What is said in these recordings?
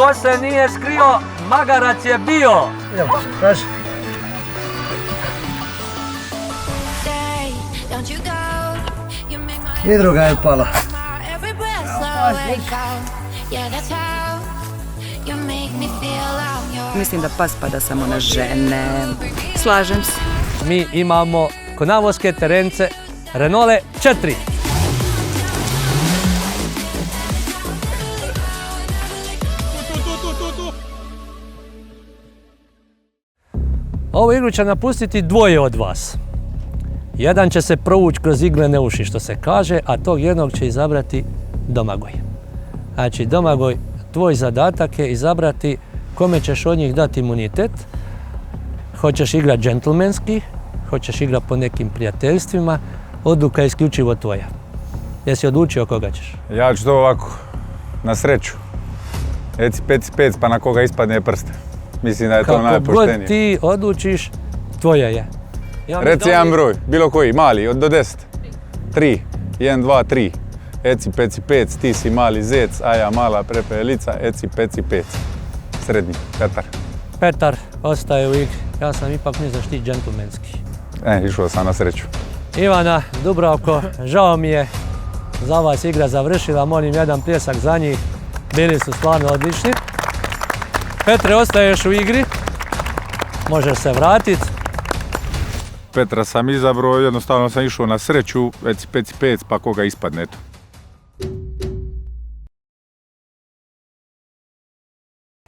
Ko se nije skrio, magarac je bio. Evo, kaži. I druga je pala. Mislim da pas pada samo na žene. Slažem se. Mi imamo konavoske terence Renault 4. Ovu igru će napustiti dvoje od vas. Jedan će se provući kroz iglene uši, što se kaže, a tog jednog će izabrati Domagoj. Znači, Domagoj, tvoj zadatak je izabrati kome ćeš od njih dati imunitet. Hoćeš igrati džentlmenski, hoćeš igrati po nekim prijateljstvima, odluka je isključivo tvoja. Jesi odlučio koga ćeš? Ja ću to ovako, na sreću. Eci peci pec, pa na koga ispadne prste. Mislim da je to najpoštenije. Kako god ti odlučiš, tvoja je. Reci jedan broj, bilo koji, mali, do 10. 3, 1, 2, 3. Eci peci pec, ti si mali zec, a ja mala prepelica, eci peci pec. Srednji, Petar. Petar ostaje u igri. Ja sam ipak mislio da ti džentlmenski. Išao sam na sreću. Ivana, Dubravko, žao mi je. Za vas igra završila, molim jedan pljesak za njih. Bili su stvarno odlični. Petre, ostaješ u igri. Možeš se vratiti. Petra sam izabrao, jednostavno sam išao na sreću, eci peci pec, pa koga ispadne, eto.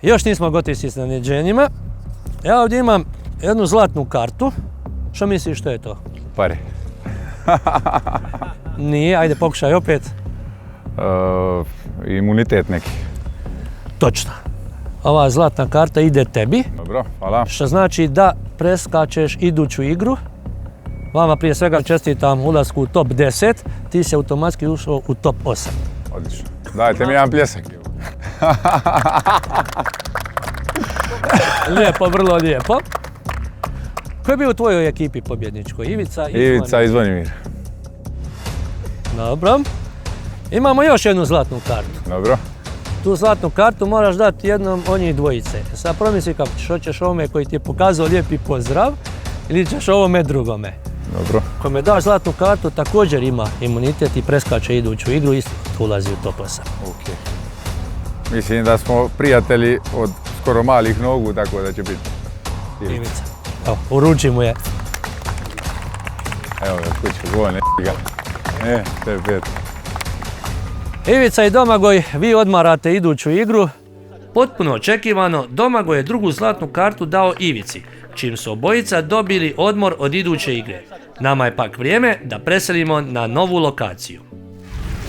Još nismo gotovi s iznenađenjima. Ja ovdje imam jednu zlatnu kartu. Što misliš što je to? Pare. Nije, ajde pokušaj opet. Imunitet neki. Točno. Ova zlatna karta ide tebi. Dobro, hvala. Što znači da preskačeš iduću igru. Vama prije svega čestitam ulasku u top 10. Ti si automatski ušao u top 8. Odlično. Dajte mi jedan pljesak. Lijepo, vrlo lijepo. Ko je bio u tvojoj ekipi pobjedničkoj? Ivica i Zvonimir. Dobro. Imamo još jednu zlatnu kartu. Dobro. Tu zlatnu kartu moraš dati jednom od njih dvojice. Sad promisli kako ćeš, hoćeš ovome koji ti je pokazao lijepi pozdrav ili ćeš ovome drugome. Dobro. Kome daš zlatnu kartu također ima imunitet i preskače iduću igru i ulazi u top 8. Ok. Mislim da smo prijatelji od skoro malih nogu, tako da će biti Ivica. Evo, uruči mu je. Evo ga, kuću, govone, ga. Te pet. Ivica i Domagoj, vi odmarate iduću igru. Potpuno očekivano, Domagoj je drugu zlatnu kartu dao Ivici, čim su obojica dobili odmor od iduće igre. Nama je pak vrijeme da preselimo na novu lokaciju.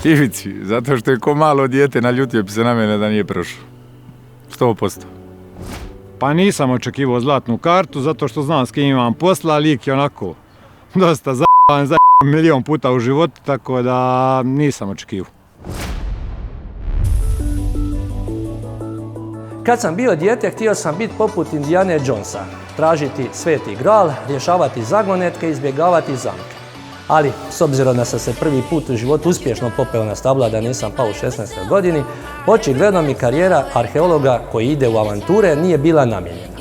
Ivici, zato što je ko malo dijete naljutio bi se na mene da nije prošao. 100%. Pa nisam očekivao zlatnu kartu, zato što znam s kim imam posla, lik je onako dosta za milion puta u životu, tako da nisam očekivao. Kad sam bio dijete, htio sam biti poput Indiane Jonesa, tražiti sveti gral, rješavati zagonetke i izbjegavati zamke. Ali, s obzirom da sam se prvi put u životu uspješno popeo na stabla da nisam pao u 16. godini, očigledno mi karijera arheologa koji ide u avanture nije bila namijenjena.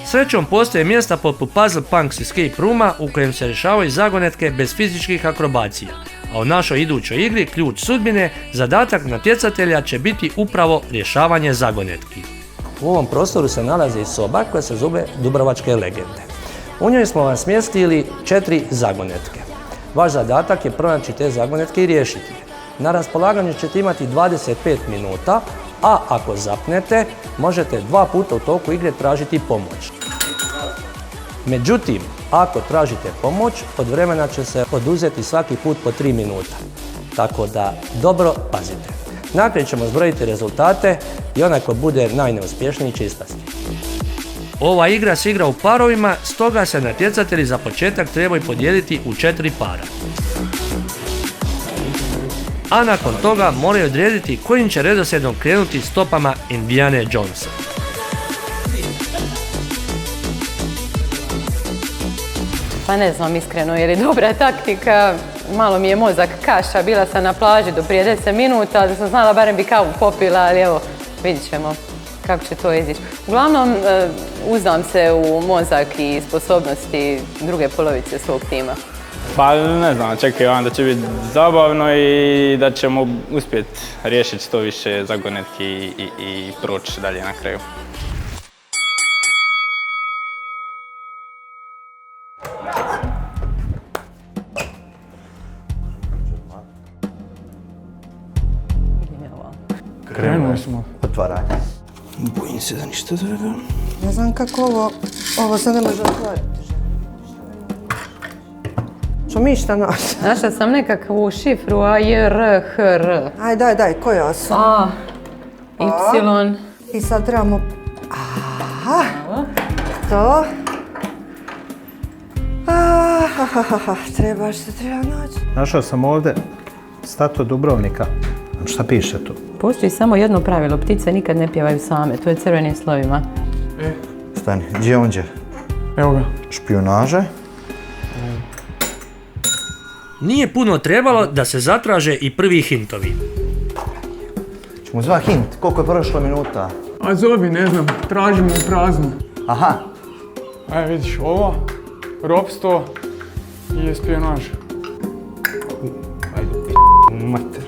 Srećom postoje mjesta poput Puzzle Punks Escape Rooma u kojem se rješavaju zagonetke bez fizičkih akrobacija. A u našoj idućoj igri Ključ sudbine, zadatak natjecatelja će biti upravo rješavanje zagonetki. U ovom prostoru se nalazi soba koja se zove Dubrovačke legende. U njoj smo vam smjestili 4 zagonetke. Vaš zadatak je pronaći te zagonetke i riješiti je. Na raspolaganju ćete imati 25 minuta, a ako zapnete, možete 2 puta u toku igre tražiti pomoć. Međutim, ako tražite pomoć, od vremena će se oduzeti svaki put po 3 minuta. Tako da dobro pazite. Najprije ćemo zbrojiti rezultate i onaj ko bude najneuspješniji će ispasti. Ova igra se igra u parovima, stoga se natjecatelji za početak trebaju podijeliti u 4 para. A nakon toga moraju odrediti kojim će redoslijedom krenuti stopama Indiane Jonesa. Pa ne znam iskreno jer je dobra taktika, malo mi je mozak kaša, bila sam na plaži do prije 10 minuta, da sam znala barem bi kavu popila, ali evo, vidit ćemo. kako će to izići. Uglavnom, uzdam se u mozak i sposobnosti druge polovice svog tima. Pa ne znam, očekujem da će biti zabavno i da ćemo uspjeti riješiti što više zagonetki i proći dalje na kraju. Krenuli smo. Otvaranje. Bojim se da ništa drago. Ne znam kako ovo se ne može otvoriti. Što mi šta naći? Našla sam nekakvu šifru A, J, R, H, R. Aj, daj, koja su? A, Y. I sad trebamo... Aha, to. Treba naći. Našao sam ovdje statu Dubrovnika. Šta piše tu? Postoji samo jedno pravilo, ptice nikad ne pjevaju same, to je crvenim slovima. Stani, gdje je onđe? Evo ga. Špijunaže. Nije puno trebalo da se zatraže i prvi hintovi. Ćemo zva hint, koliko je prošlo minuta? A zovi, ne znam, tražimo u praznu. Aha, Aj, vidiš, ovo, ropstvo i špijunaž. Mater.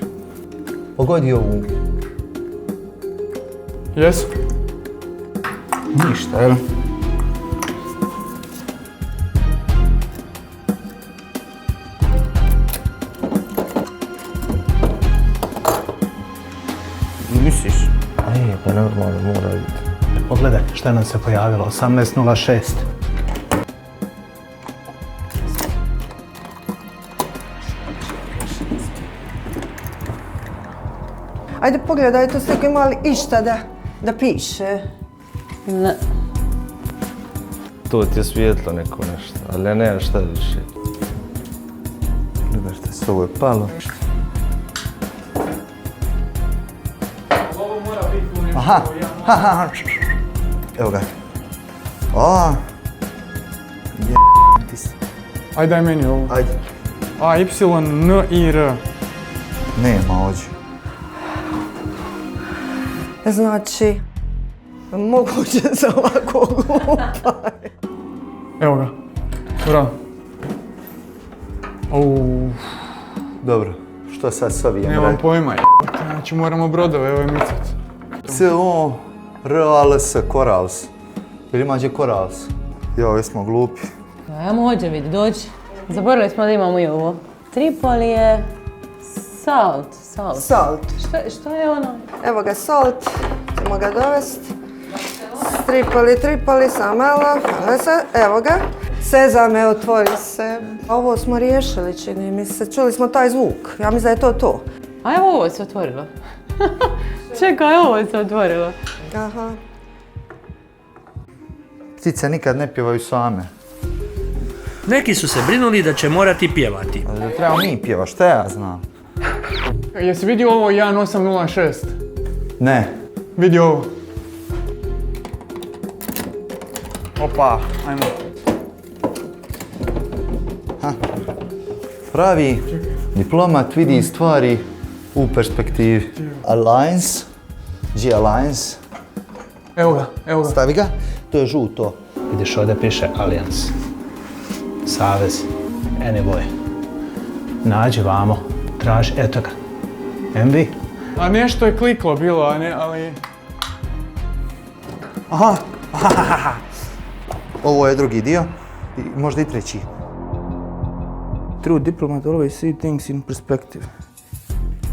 pogodi ovu. Jesu? Ništa, jel? Misliš? Pa normalno mora biti. Pogledaj šta nam se pojavilo, 18.06. Ajde pogledaj, to ste ima li išta da piše. Ne. To ti je svijetlo neko nešto, ali ja nemam šta više. Gledaj šta se ovo je palo. Ovo mora biti tu nešto. Aha, evo ga. A, ti si. Ajde, daj meni ovo. Ajde, A, Y, N, I, R. nema ovdje. Znači, moguće za ovako glupa. Evo ga. Bravo. Uuu, Dobro, što sad s ovim nemam pojma. Znači moramo brodove evo micati. C-O-R-A-L-S, Corals. Ili ima gdje Corals? Jo, jesmo glupi. Ajmo ovdje vidi, dođi. Zaboravili smo da imamo i ovo. Tripoli je salt. Salt. Što je ono? Evo ga salt, ćemo ga dovest. Tripoli, samo malo, evo ga. Sezame, otvori se. Ovo smo riješili, čini mi se. Čuli smo taj zvuk. Ja mislim da je to to. A evo ovo se otvorilo. Čekaj, ovo se otvorilo. Aha. Ptice nikad ne pjevaju same. Neki su se brinuli da će morati pjevati. Ali da trebamo mi pjeva, šta ja znam? Jesi vidio ovo 1806? Ne. Vidi ovo. Opa, ajmo. Pravi diplomat vidi stvari u perspektivi. Alliance. G-Alliance. Evo ga. Stavi ga. To je žuto. Vidiš, ovdje piše Alliance. Savez. Anyway. Nađi vamo. Traži, eto ga. MV. A nešto je kliklo bilo, a ne, ali... Aha. Ovo je drugi dio. I možda i treći. True diplomat always see things in perspective.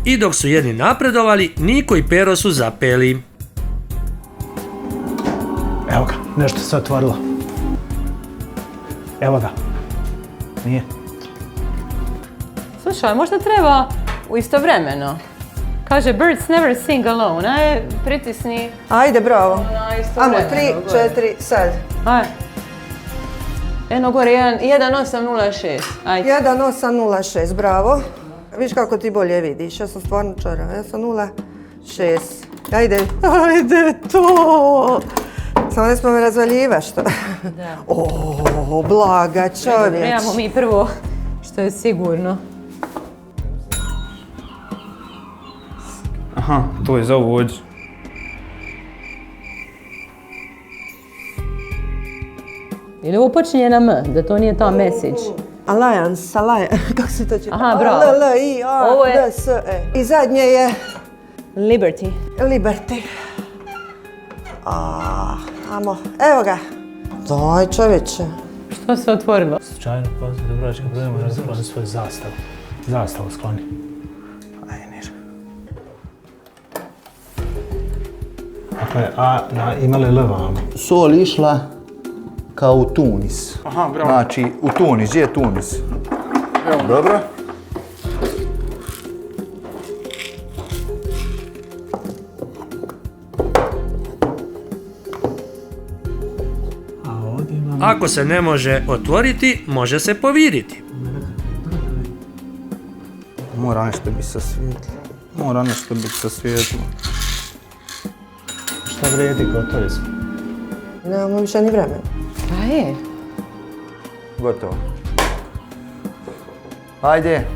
I dok su jedni napredovali, Niko i Pero su zapeli. Evo ga, nešto se otvorilo. Evo ga. Nije. Slušaj, možda treba istovremeno. Kaže, birds never sing alone, aj, pritisni. Ajde, bravo. Ajmo, Istovremeno. 3, 4, sad. Aj. Eno gore, 1806. Ajde. 1806, bravo. Viš kako ti bolje vidiš, ja sam stvarno čora. Ja sam 0,6. Ajde to! Samo ne smo me razvaljiva, što? Da. O, blaga čovječ. Trebamo mi prvo, što je sigurno. Aha, to je za ovo ovdje. Ili ovo počinje na M, da to nije ta message. Alliance, kako se to čita? Aha, bravo. Ovo je- L-L-I-A-D-S-E. I zadnje je Liberty. Liberty. Amo, evo ga. Daj čovječe. Što se otvorilo? Slučajno, poziv Dubrovačka problema razvila svoju zastavu. Zastavu skloni. Aj, niže. Dakle, imali L vamo. Sol išla kao u Tunis. Aha, bravo. Znači, u Tunis, gdje je Tunis? Dobro. A ovdje imamo... Ako se ne može otvoriti, može se poviriti. Mora nešto biti sa svijetlom. Mora nešto biti sa svijetlom. Šta vredi, gotovi smo. Nemamo više ni vremena. Pa je. Gotovo. Ajde.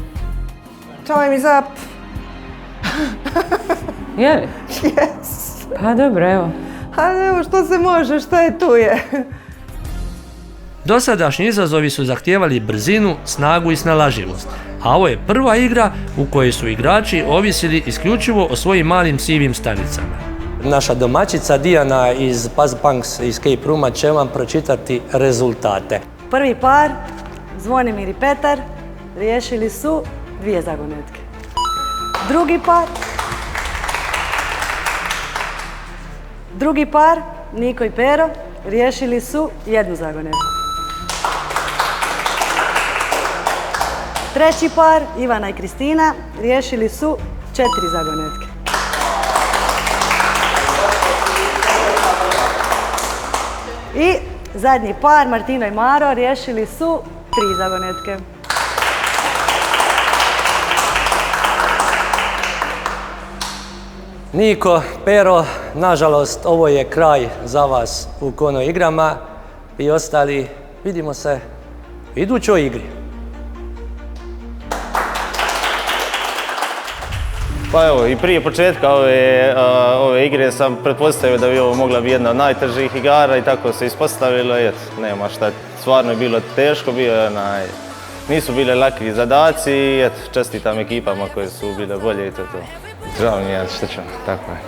Time is up. Je li? Yes. Pa dobro, evo. Ali evo što se može, što je tu je. Dosadašnji izazovi su zahtijevali brzinu, snagu i snalažljivost, a ovo je prva igra u kojoj su igrači ovisili isključivo o svojim malim sivim stanicama. Naša domaćica Dijana iz Puzzle Punks Escape Rooma će vam pročitati rezultate. Prvi par, Zvonimir i Petar, riješili su 2 zagonetke. Drugi par, Niko i Pero, riješili su 1 zagonetku. Treći par, Ivana i Kristina, riješili su 4 zagonetke. I zadnji par, Martino i Maro, riješili su 3 zagonetke. Niko, Pero, nažalost ovo je kraj za vas u Kono igrama i ostali vidimo se u idućoj igri. Pa evo, i prije početka ove igre sam pretpostavio da bi ovo mogla biti jedna od najtežih igara i tako se ispostavilo. I eto, nema šta, stvarno je bilo teško, nisu bile laki zadaci i eto, čestitam ekipama koje su bile bolje i to je to. Žao mi je, što ću, tako je.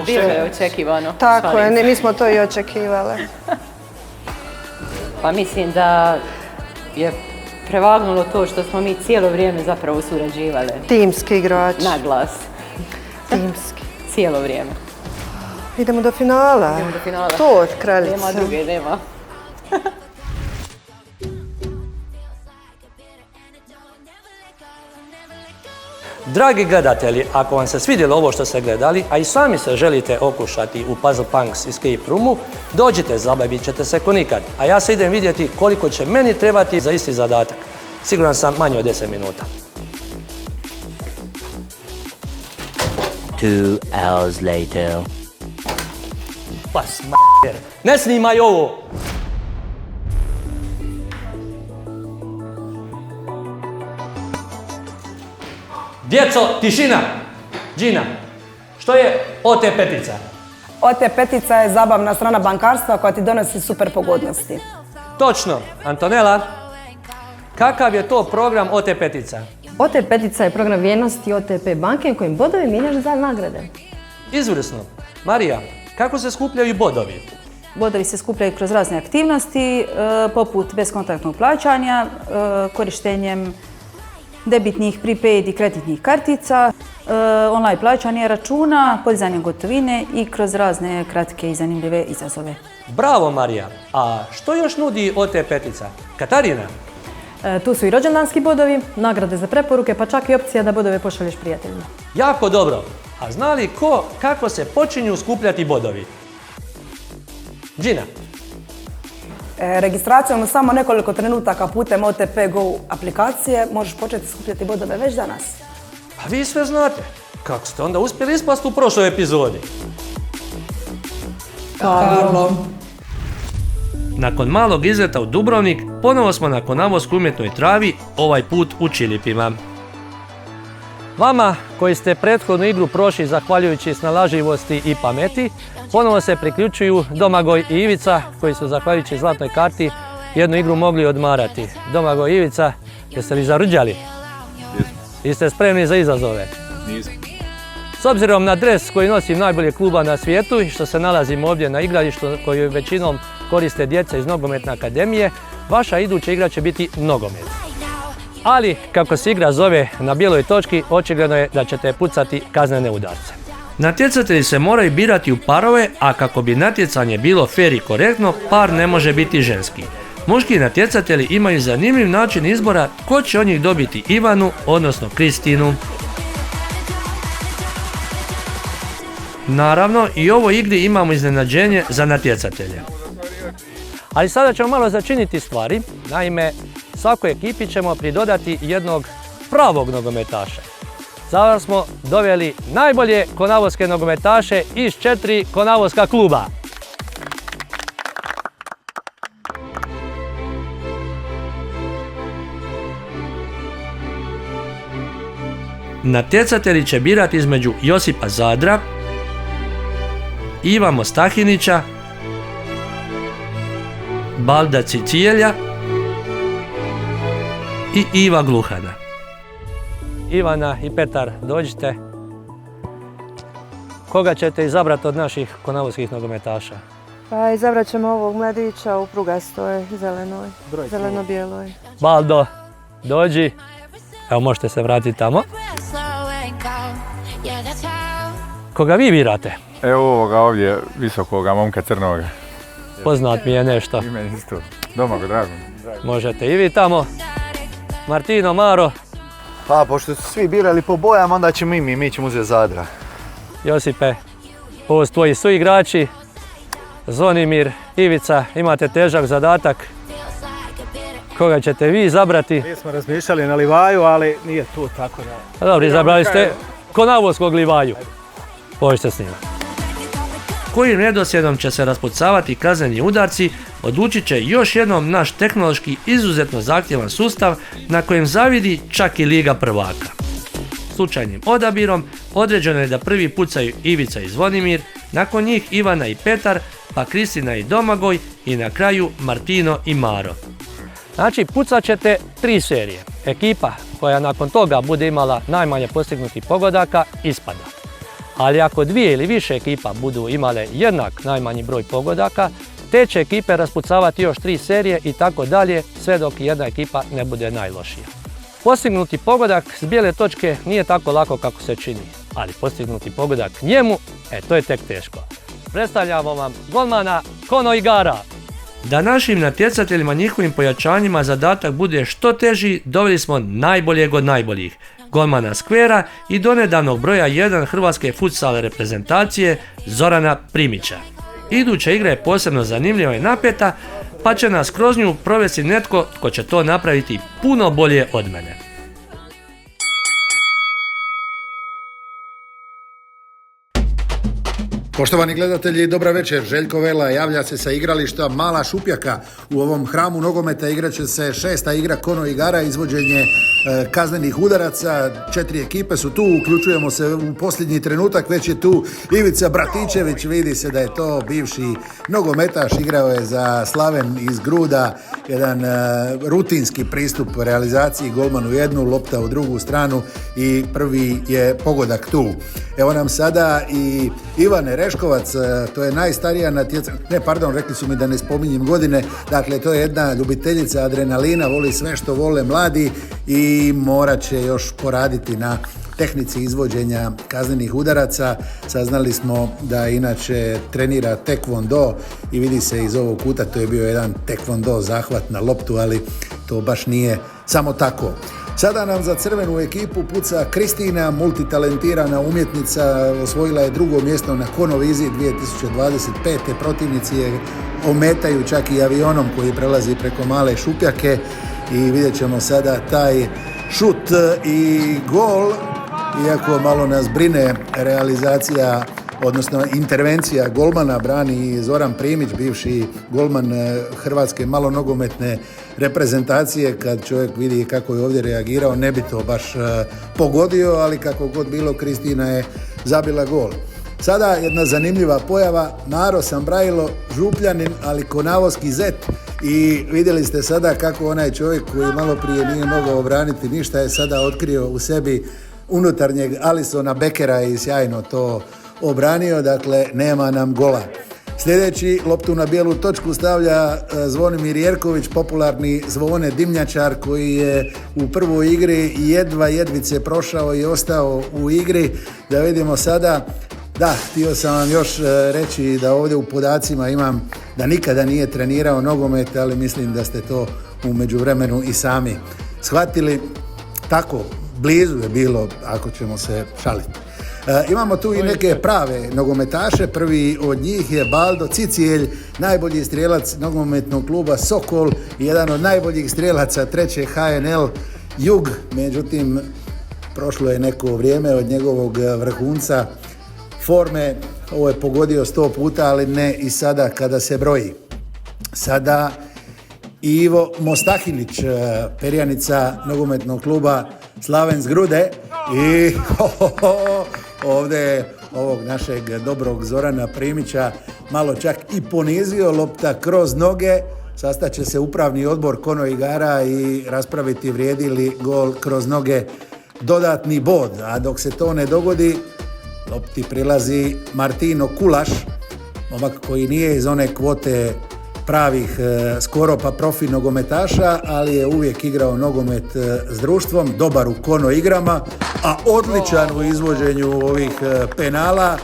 Bilo je očekivano. Tako je, mi smo to i očekivali. Pa mislim da je prevagnulo to što smo mi cijelo vrijeme zapravo surađivali. Timski igrač. Na glas. Timski. Cijelo vrijeme. Idemo do finala. Idemo do finala. To od kraljice. Nema druge, nema. Dragi gledatelji, ako vam se svidjelo ovo što ste gledali, a i sami se želite okušati u Puzzle Punks Escape Roomu, dođite, zabavit ćete se ko nikad. A ja se idem vidjeti koliko će meni trebati za isti zadatak. Siguran sam manje od 10 minuta. 2 hours later. Pa s***er, ne snimaj ovo! Djeco, tišina! Gina, što je OT petica? OT petica je zabavna strana bankarstva koja ti donosi super pogodnosti. Točno, Antonella. Kakav je to program OT petica? OT petica je program vrijednosti OTP banke kojim bodovi mijenjaš za nagrade. Izvrsno. Marija, kako se skupljaju bodovi? Bodovi se skupljaju kroz razne aktivnosti, poput beskontaktnog plaćanja, korištenjem debitnih, prepaid i kreditnih kartica, online plaćanje računa, podizanje gotovine i kroz razne kratke i zanimljive izazove. Bravo, Marija. A što još nudi OT petica? Katarina? Tu su i rođendanski bodovi, nagrade za preporuke, pa čak i opcija da bodove pošalješ prijateljima. Jako dobro. A zna li ko kako se počinju skupljati bodovi? Gina? Registracijom u samo nekoliko trenutaka putem OTP Go aplikacije možeš početi skupljati bodove već danas. Pa vi sve znate. Kako ste onda uspjeli ispasti u prošloj epizodi? Karlo. Nakon malog izleta u Dubrovnik, ponovo smo na Konavosku umjetnoj travi, ovaj put u Čilipima. Vama koji ste prethodnu igru prošli zahvaljujući snalažljivosti i pameti, ponovo se priključuju Domagoj i Ivica koji su zahvaljujući zlatnoj karti jednu igru mogli odmarati. Domagoj i Ivica, jeste li zarđali? Jeste spremni za izazove? Nismo. S obzirom na dres koji nosim najbolje kluba na svijetu i što se nalazimo ovdje na igralištu koju većinom koriste djeca iz Nogometne akademije, vaša iduća igra će biti nogomet. Ali, kako se igra zove na bijeloj točki, očigledno je da ćete pucati kaznene udarce. Natjecatelji se moraju birati u parove, a kako bi natjecanje bilo fer i korektno, par ne može biti ženski. Muški natjecatelji imaju zanimljiv način izbora tko će od njih dobiti Ivanu, odnosno Kristinu. Naravno, i u ovoj igri imamo iznenađenje za natjecatelje. Ali sada ćemo malo začiniti stvari. Naime, svakoj ekipi ćemo pridodati jednog pravog nogometaša. Sada smo doveli najbolje konavoske nogometaše iz 4 konavoska kluba. Natjecatelji će birati između Josipa Zadra, Iva Mostahinića, Balda Cicijelja i Iva Gluhana. Ivana i Petar, dođite. Koga ćete izabrati od naših konavoskih nogometaša? Pa izabrat ćemo ovog mladića u prugastoj, zelenoj, zeleno-bijeloj. Baldo, dođi. Evo, možete se vratiti tamo. Koga vi birate? Evo ovoga ovdje, visokoga momka crnoga. Poznat mi je nešto. I meni isto. Domagoj, drago. Možete i vi tamo. Martino, Maro. Pa, pošto su svi birali po bojama, onda ćemo i mi ćemo uzeti Zadra. Josipe, ovo su tvoji suigrači. Zvonimir, Ivica, imate težak zadatak. Koga ćete vi izabrati? Mi smo razmišljali na Livaju, ali nije tu tako da... Dobro, izabrali ste konavoskog Livaju. Pođite s njima. Kojim redoslijedom će se raspucavati kazneni udarci, odlučit će još jednom naš tehnološki izuzetno zahtjevan sustav na kojem zavidi čak i Liga prvaka. Slučajnim odabirom određeno je da prvi pucaju Ivica i Zvonimir, nakon njih Ivana i Petar, pa Kristina i Domagoj i na kraju Martino i Maro. Znači, pucat ćete 3 serije. Ekipa koja nakon toga bude imala najmanje postignutih pogodaka ispada. Ali ako 2 ili više ekipa budu imale jednak najmanji broj pogodaka, te će ekipe raspucavati još 3 serije i tako dalje, sve dok jedna ekipa ne bude najlošija. Postignuti pogodak s bijele točke nije tako lako kako se čini, ali postignuti pogodak njemu, to je tek teško. Predstavljamo vam golmana Kono Igara. Da našim natjecateljima njihovim pojačanjima zadatak bude što teži, doveli smo najboljeg od najboljih, golmana Skvera i donedavnog broja 1 hrvatske futsal reprezentacije Zorana Primića. Iduća igra je posebno zanimljiva i napeta, pa će nas kroz nju provesti netko tko će to napraviti puno bolje od mene. Poštovani gledatelji, dobra večer. Željko Vela javlja se sa igrališta Mala Šupljaka. U ovom hramu nogometa igrat će se 6. igra Kono Igara, izvođenje kaznenih udaraca. 4 ekipe su tu, uključujemo se u posljednji trenutak, već je tu Ivica Bratičević, vidi se da je to bivši nogometaš, igrao je za Slaven iz Gruda, jedan rutinski pristup realizaciji, golman u jednu, lopta u drugu stranu i prvi je pogodak tu. Evo nam sada i Ivane Reškovac, to je najstarija rekli su mi da ne spominjem godine, dakle to je jedna ljubiteljica adrenalina, voli sve što vole mladi i morat će još poraditi na tehnici izvođenja kaznenih udaraca. Saznali smo da inače trenira taekwondo i vidi se iz ovog kuta, to je bio jedan taekwondo zahvat na loptu, ali to baš nije samo tako. Sada nam za crvenu ekipu puca Kristina, multitalentirana umjetnica, osvojila je 2. mjesto na Konoviziji 2025. Protivnici je ometaju čak i avionom koji prelazi preko Male Šupljake i vidjet ćemo sada taj šut i gol, iako malo nas brine realizacija odnosno intervencija golmana brani Zoran Primić, bivši golman Hrvatske malonogometne reprezentacije. Kad čovjek vidi kako je ovdje reagirao, ne bi to baš pogodio, ali kako god bilo, Kristina je zabila gol. Sada jedna zanimljiva pojava, Maro Sambrailo, Župljanin, ali konavoski zet. I vidjeli ste sada kako onaj čovjek koji malo prije nije mogao obraniti ništa je sada otkrio u sebi unutarnjeg Alisona Bekera i sjajno to obranio, dakle nema nam gola. Sljedeći loptu na bijelu točku stavlja Zvonimir Jerković, popularni Zvone Dimnjačar, koji je u prvoj igri jedvice prošao i ostao u igri. Da vidimo sada. Da, htio sam vam još reći da ovdje u podacima imam da nikada nije trenirao nogomet, ali mislim da ste to u međuvremenu i sami shvatili. Tako, blizu je bilo, ako ćemo se šaliti. Imamo tu i neke prave nogometaše. Prvi od njih je Baldo Cicijelj, najbolji strijelac nogometnog kluba Sokol i jedan od najboljih strijelaca treće HNL Jug. Međutim, prošlo je neko vrijeme od njegovog vrhunca forme. Ovo je pogodio 100 puta, ali ne i sada kada se broji. Sada Ivo Mostahinić, perjanica nogometnog kluba Slaven Zgrude i ovdje ovog našeg dobrog Zorana Primića malo čak i ponizio, lopta kroz noge. Sastaće se upravni odbor Kono igara i raspraviti vrijedi li gol kroz noge dodatni bod, a dok se to ne dogodi, lopti prilazi Martino Kulaš, momak koji nije iz one kvote pravih skoro pa profi nogometaša, ali je uvijek igrao nogomet s društvom, dobar u Kono igrama, a odličan u izvođenju ovih penala.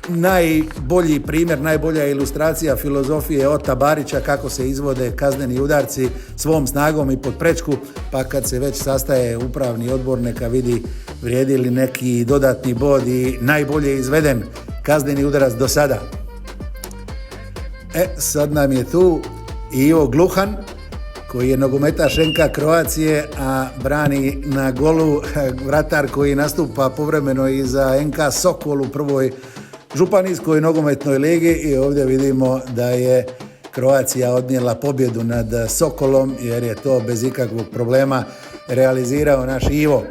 Najbolji primjer, najbolja ilustracija filozofije Ota Barića kako se izvode kazneni udarci svom snagom i pod prečku, pa kad se već sastaje upravni odbor neka vidi vrijedi li neki dodatni bod i najbolje izveden kazneni udarac do sada. Sad nam je tu Ivo Gluhan, koji je nogometaš NK Kroacije, a brani na golu vratar koji nastupa povremeno i za NK Sokol u prvoj županijskoj nogometnoj ligi i ovdje vidimo da je Kroacija odnijela pobjedu nad Sokolom jer je to bez ikakvog problema realizirao naš Ivo.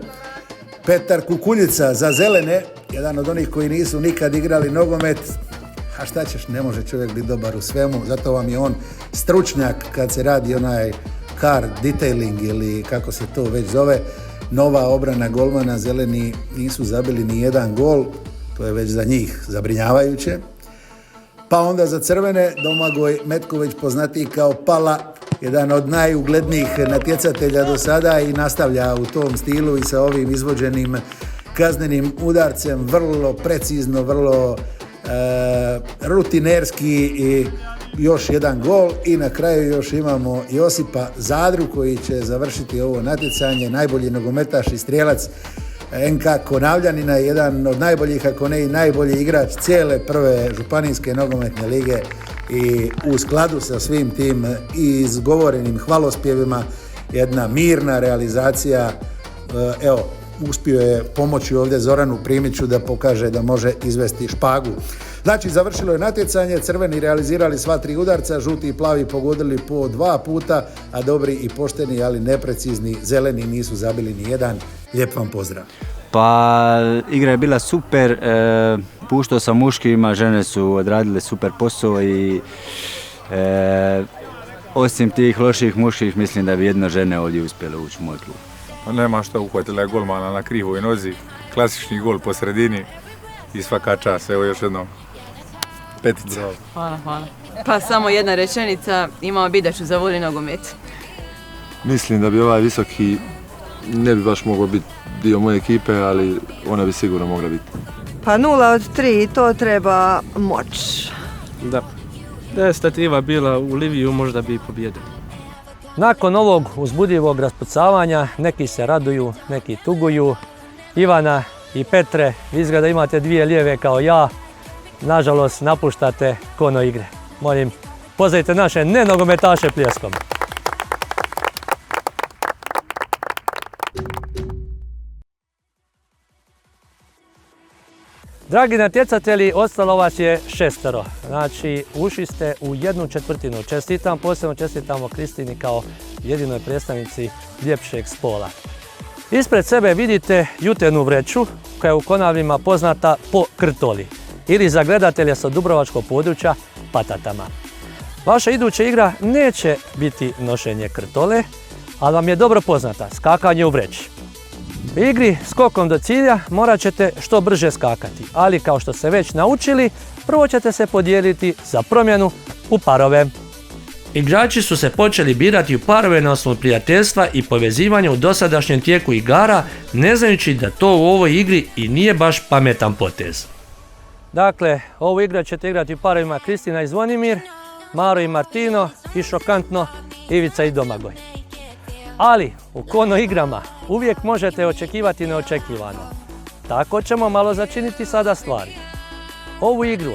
Petar Kukuljica za zelene, jedan od onih koji nisu nikad igrali nogomet, a šta ćeš, ne može čovjek biti dobar u svemu, zato vam je on stručnjak kad se radi onaj car detailing ili kako se to već zove. Nova obrana golmana, zeleni nisu zabili ni jedan gol, to je već za njih zabrinjavajuće. Pa onda za crvene Domagoj Metković, poznatiji kao Pala, jedan od najuglednijih natjecatelja do sada i nastavlja u tom stilu i sa ovim izvođenim kaznenim udarcem, vrlo precizno, vrlo rutinerski i još jedan gol. I na kraju još imamo Josipa Zadru koji će završiti ovo natjecanje, najbolji nogometaš i strijelac NK Konavljanina, jedan od najboljih, ako ne i najbolji igrač cijele prve županijske nogometne lige i u skladu sa svim tim izgovorenim hvalospjevima jedna mirna realizacija. Evo, uspio je pomoći ovdje Zoranu Primiću da pokaže da može izvesti špagu. Znači, završilo je natjecanje, crveni realizirali sva 3 udarca, žuti i plavi pogodili po 2 puta, a dobri i pošteni, ali neprecizni zeleni nisu zabili ni jedan. Lijep vam pozdrav. Pa, igra je bila super, puštao sam muškima, žene su odradile super posao i osim tih loših muških mislim da bi jedno žene ovdje uspjele ući u moj klub. Nema što, uhvatila je golmana na krivoj nozi, klasični gol po sredini i svaka čast, evo još jednom. Petica. Hvala. Pa samo jedna rečenica, imamo Bidaču za voli nogomet. Mislim da bi ovaj visoki ne bi baš mogao biti dio moje ekipe, ali ona bi sigurno mogla biti. Pa 0 od 3, to treba moć. Da je stativa bila u Liviju, možda bi i pobjedili. Nakon ovog uzbudljivog raspucavanja, neki se raduju, neki tuguju. Ivana i Petre, vi izgleda imate 2 lijeve kao ja. Nažalost, napuštate Kono igre. Molim, pozdravite naše nenogometaše pljeskom. Dragi natjecatelji, ostalo vas je 6. Znači, ušli ste u 1/4. Čestitam, posebno čestitamo Kristini kao jedinoj predstavnici ljepšeg spola. Ispred sebe vidite jutenu vreću koja je u Konavlima poznata po krtoli ili za gledatelje sa dubrovačkog područja patatama. Vaša iduća igra neće biti nošenje krtole, ali vam je dobro poznata, skakanje u vreći. U igri skokom do cilja morat ćete što brže skakati, ali kao što ste već naučili, prvo ćete se podijeliti za promjenu u parove. Igrači su se počeli birati u parove na osnovu prijateljstva i povezivanja u dosadašnjem tijeku igara, ne znajući da to u ovoj igri i nije baš pametan potez. Dakle, ovu igru ćete igrati u parovima Kristina i Zvonimir, Maro i Martino i šokantno Ivica i Domagoj. Ali u Kono igrama uvijek možete očekivati neočekivano. Tako ćemo malo začiniti sada stvari. Ovu igru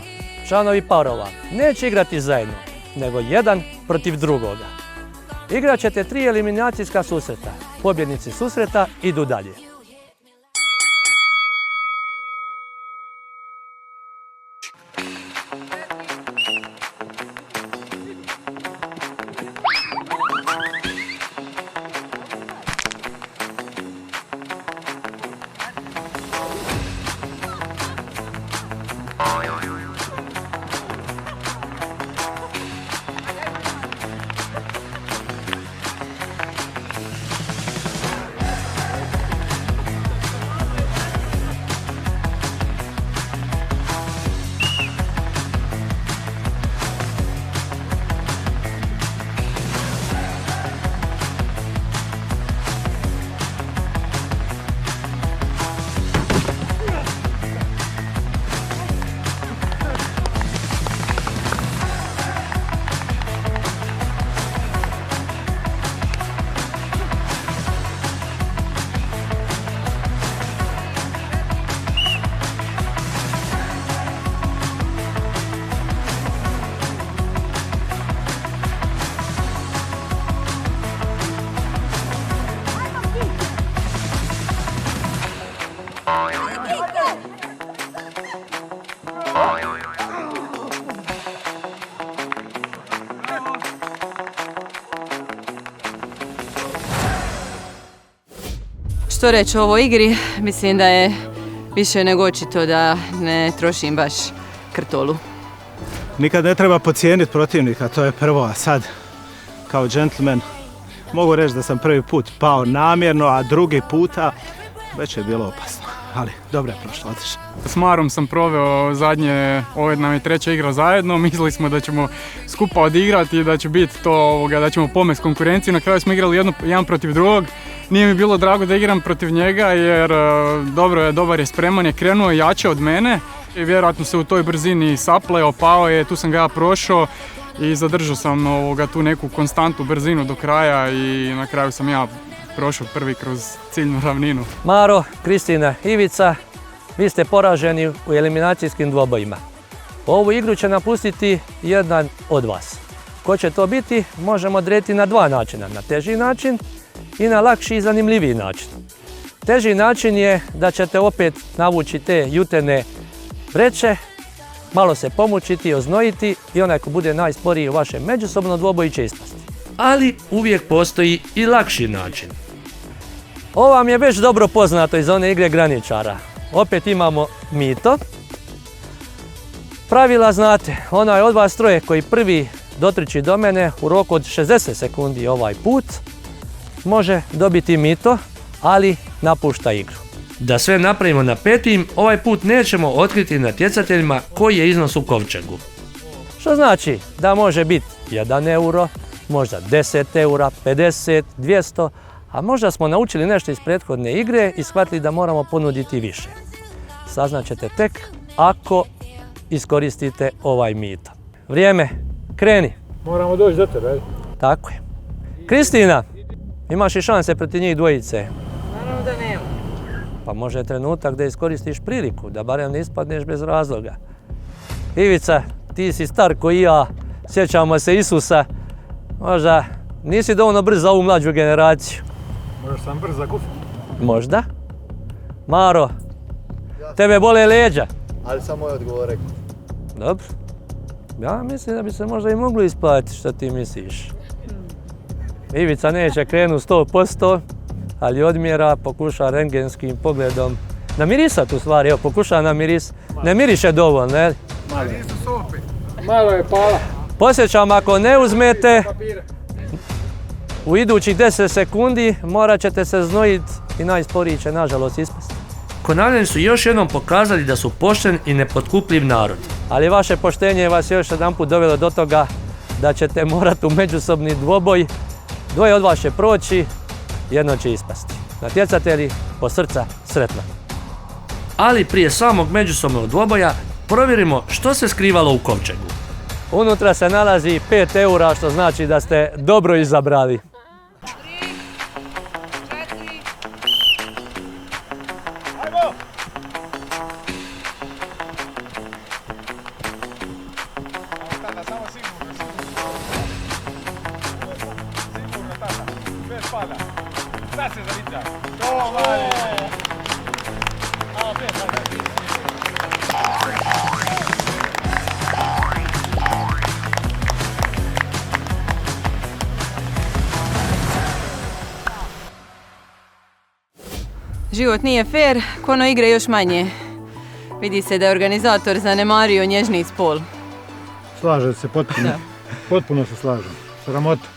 članovi parova neće igrati zajedno, nego jedan protiv drugoga. Igrat ćete 3 eliminacijska susreta. Pobjednici susreta idu dalje. Što reći o ovoj igri, mislim da je više nego očito da ne trošim baš krtolu. Nikad ne treba podcijeniti protivnika, to je prvo, a sad kao džentlmen mogu reći da sam prvi put pao namjerno, a drugi puta već je bilo opasno, ali dobro je prošlo, otišao. S Marom sam proveo zadnje, ovo nam je 3. igra zajedno, mislili smo da ćemo skupa odigrati i da će biti to, da ćemo pomest konkurenciju, na kraju smo igrali jedan protiv drugog. Nije mi bilo drago da igram protiv njega jer dobar je spreman, je krenuo jače od mene i vjerojatno se u toj brzini sapleo, pao je, tu sam ga ja prošao i zadržao sam tu neku konstantnu brzinu do kraja i na kraju sam ja prošao prvi kroz ciljnu ravninu. Maro, Kristina, Ivica, vi ste poraženi u eliminacijskim dvobojima. Ovu igru će napustiti jedan od vas. Ko će to biti, možemo odrediti na 2 načina, na teži način i na lakši i zanimljiviji način. Teži način je da ćete opet navući te jutene vreće, malo se pomučiti, oznojiti i onaj ko bude najsporiji u vašem međusobnom dvoboju će ispasti. Ali uvijek postoji i lakši način. Ovo vam je već dobro poznato iz one igre graničara. Opet imamo mito. Pravila znate, onaj od vas troje koji prvi dotrči do mene u roku od 60 sekundi ovaj put, može dobiti mito, ali napušta igru. Da sve napravimo na petim, ovaj put nećemo otkriti natjecateljima koji je iznos u kovčegu. Što znači da može biti 1 euro, možda 10 eura, 50, 200, a možda smo naučili nešto iz prethodne igre i shvatili da moramo ponuditi više. Saznaćete tek ako iskoristite ovaj mito. Vrijeme, kreni. Moramo doći do tebe. Tako je. Kristina, imaš i šanse protiv njih dvojice. Naravno da nema. Pa može trenutak da iskoristiš priliku, da barem ne ispadneš bez razloga. Ivica, ti si star koji ja, sjećamo se Isusa, možda nisi dovoljno brz za ovu mlađu generaciju. Možda sam brz za guf. Možda. Maro, tebe bole leđa. Ali samo moj odgovor rekao. Dobro. Ja mislim da bi se možda i moglo isplatiti što ti misliš. Ivica neće krenuti 100%, ali odmjera, pokuša rentgenskim pogledom namirisati u stvari, evo pokuša namiris. Ne miriše dovoljno, ne? Malo je pala. Posjećam, ako ne uzmete, u idućih 10 sekundi morat ćete se znojiti i najsporiji će nažalost ispasti. Konavljani su još jednom pokazali da su pošten i nepotkupljiv narod. Ali vaše poštenje vas još jedanput dovelo do toga da ćete morati u međusobni dvoboj. Dvoje od vas će proći, jedno će ispasti. Natjecatelji, po srca, sretno. Ali prije samog međusobnog dvoboja provjerimo što se skrivalo u kovčegu. Unutra se nalazi 5 eura, što znači da ste dobro izabrali. Život nije fair, kono igre još manje. Vidi se da je organizator zanemario nježni spol. Slažem se potpuno. Potpuno se slažem. Sramota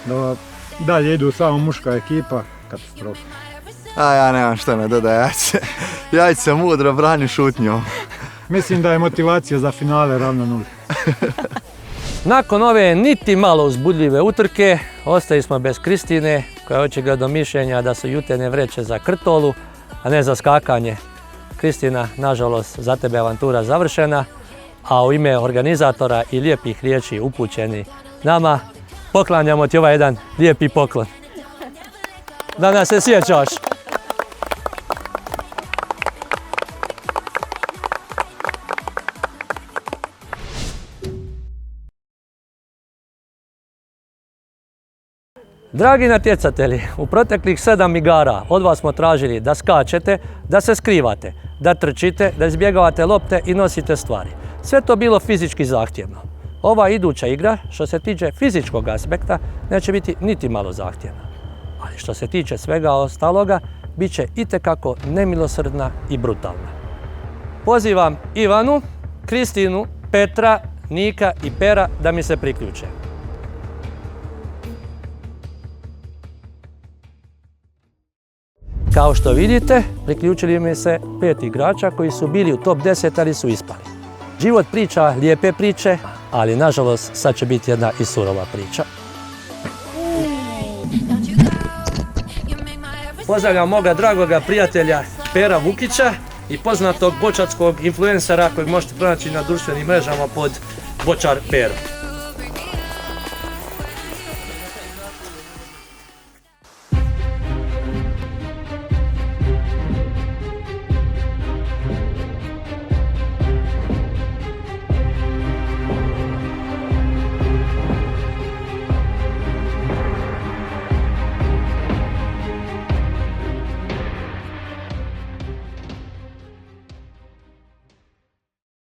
da dalje idu samo muška ekipa, katastrofa. A ja nemam što ne dodaje, ja ću se mudro brani šutnjom. Mislim da je motivacija za finale ravno nuli. Nakon ove niti malo uzbudljive utrke, ostali smo bez Kristine, koja je očigledno mišljenja da su jutene vreće za krtolu, a ne za skakanje. Kristina, nažalost, za tebe avantura završena, a u ime organizatora i lijepih riječi upućeni nama, poklanjamo ti ovaj jedan lijepi poklon. Da nas se sjećaš. Dragi natjecatelji, u proteklih 7 igara od vas smo tražili da skačete, da se skrivate, da trčite, da izbjegavate lopte i nosite stvari. Sve to bilo fizički zahtjevno. Ova iduća igra, što se tiče fizičkog aspekta, neće biti niti malo zahtjevna. Ali što se tiče svega ostaloga, bit će itekako nemilosrdna i brutalna. Pozivam Ivanu, Kristinu, Petra, Nika i Pera da mi se priključe. Kao što vidite, priključili mi se 5 igrača koji su bili u top 10, ali su ispali. Život priča lijepe priče, ali nažalost sad će biti jedna i surova priča. Pozdravljam moga dragoga prijatelja Pera Vukića i poznatog bočarskog influencera kojeg možete pronaći na društvenim mrežama pod Bočar Pero.